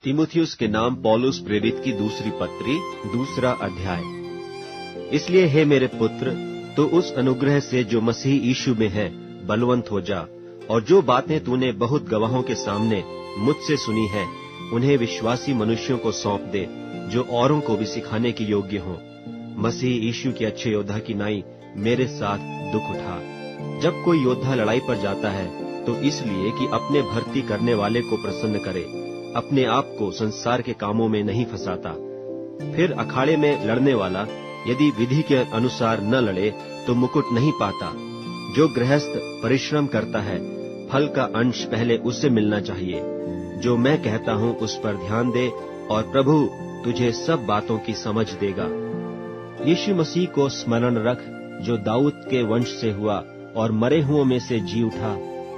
तीमुथियुस के नाम पौलुस प्रेरित की दूसरी पत्री, 2 अध्याय। इसलिए हे मेरे पुत्र, तो उस अनुग्रह से जो मसीह यीशु में है बलवंत हो जा, और जो बातें तूने बहुत गवाहों के सामने मुझसे सुनी है, उन्हें विश्वासी मनुष्यों को सौंप दे, जो औरों को भी सिखाने के योग्य हों। मसीह यीशु के अच्छे योद्धा की नाई मेरे साथ दुख उठा। जब कोई योद्धा लड़ाई पर जाता है तो इसलिए कि अपने भर्ती करने वाले को प्रसन्न करे, अपने आप को संसार के कामों में नहीं फंसाता। फिर अखाड़े में लड़ने वाला यदि विधि के अनुसार न लड़े तो मुकुट नहीं पाता। जो गृहस्थ परिश्रम करता है, फल का अंश पहले उससे मिलना चाहिए। जो मैं कहता हूँ उस पर ध्यान दे, और प्रभु तुझे सब बातों की समझ देगा। यीशु मसीह को स्मरण रख, जो दाऊद के वंश से हुआ और मरे हुओं में से जी उठा,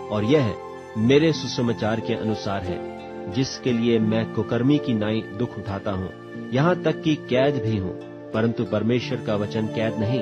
और यह मेरे सुसमाचार के अनुसार है, जिसके लिए मैं कुकर्मी की नाई दुख उठाता हूँ, यहाँ तक कि कैद भी हूँ, परंतु परमेश्वर का वचन कैद नहीं।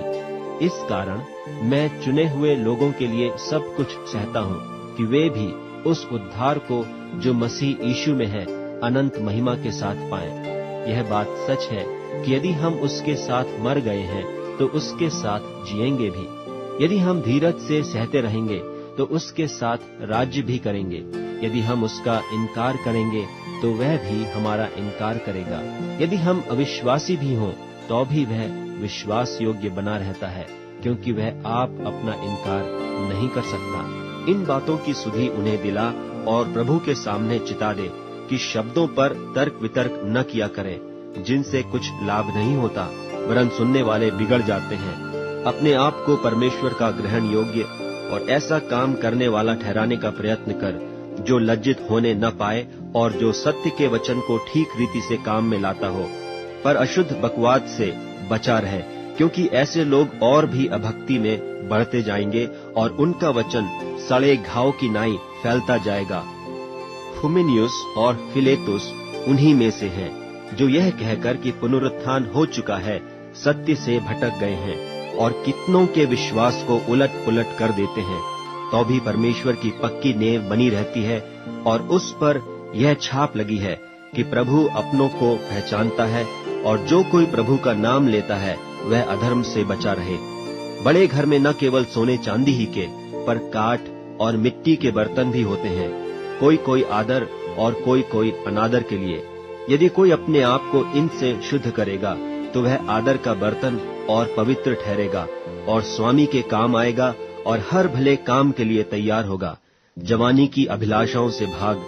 इस कारण मैं चुने हुए लोगों के लिए सब कुछ सहता हूँ, कि वे भी उस उद्धार को जो मसीह यीशु में है अनंत महिमा के साथ पाएं। यह बात सच है कि यदि हम उसके साथ मर गए हैं तो उसके साथ जिएंगे भी। यदि हम धीरज से सहते रहेंगे तो उसके साथ राज्य भी करेंगे। यदि हम उसका इनकार करेंगे तो वह भी हमारा इनकार करेगा। यदि हम अविश्वासी भी हों तो भी वह विश्वास योग्य बना रहता है, क्योंकि वह आप अपना इनकार नहीं कर सकता। इन बातों की सुधि उन्हें दिला और प्रभु के सामने चिता दे कि शब्दों पर तर्क वितर्क न किया करें, जिनसे कुछ लाभ नहीं होता, वरन सुनने वाले बिगड़ जाते हैं। अपने आप को परमेश्वर का ग्रहण योग्य और ऐसा काम करने वाला ठहराने का प्रयत्न कर, जो लज्जित होने न पाए और जो सत्य के वचन को ठीक रीति से काम में लाता हो। पर अशुद्ध बकवाद से बचा रहे, क्योंकि ऐसे लोग और भी अभक्ति में बढ़ते जाएंगे और उनका वचन सड़े घाव की नाई फैलता जाएगा। हुमिनियुस और फिलेतुस उन्हीं में से हैं, जो यह कहकर कि पुनरुत्थान हो चुका है सत्य से भटक गए हैं और कितनों के विश्वास को उलट पुलट कर देते हैं। तो भी परमेश्वर की पक्की नींव बनी रहती है और उस पर यह छाप लगी है कि प्रभु अपनों को पहचानता है, और जो कोई प्रभु का नाम लेता है वह अधर्म से बचा रहे। बड़े घर में न केवल सोने चांदी ही के, पर काठ और मिट्टी के बर्तन भी होते हैं, कोई कोई आदर और कोई कोई अनादर के लिए। यदि कोई अपने आप को इनसे शुद्ध करेगा तो वह आदर का बर्तन और पवित्र ठहरेगा और स्वामी के काम आएगा और हर भले काम के लिए तैयार होगा। जवानी की अभिलाषाओं से भाग,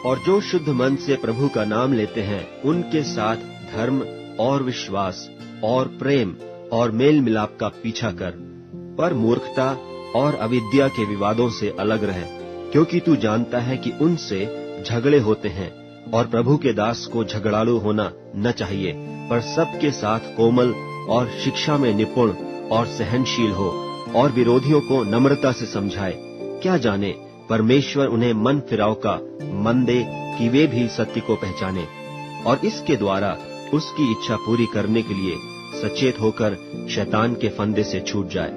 और जो शुद्ध मन से प्रभु का नाम लेते हैं उनके साथ धर्म और विश्वास और प्रेम और मेल मिलाप का पीछा कर। पर मूर्खता और अविद्या के विवादों से अलग रहे, क्योंकि तू जानता है कि उनसे झगड़े होते हैं। और प्रभु के दास को झगड़ालू होना न चाहिए, पर सबके साथ कोमल और शिक्षा में निपुण और सहनशील हो, और विरोधियों को नम्रता से समझाए। क्या जाने परमेश्वर उन्हें मन फिराव का मन दे कि वे भी सत्य को पहचाने, और इसके द्वारा उसकी इच्छा पूरी करने के लिए सचेत होकर शैतान के फंदे से छूट जाए।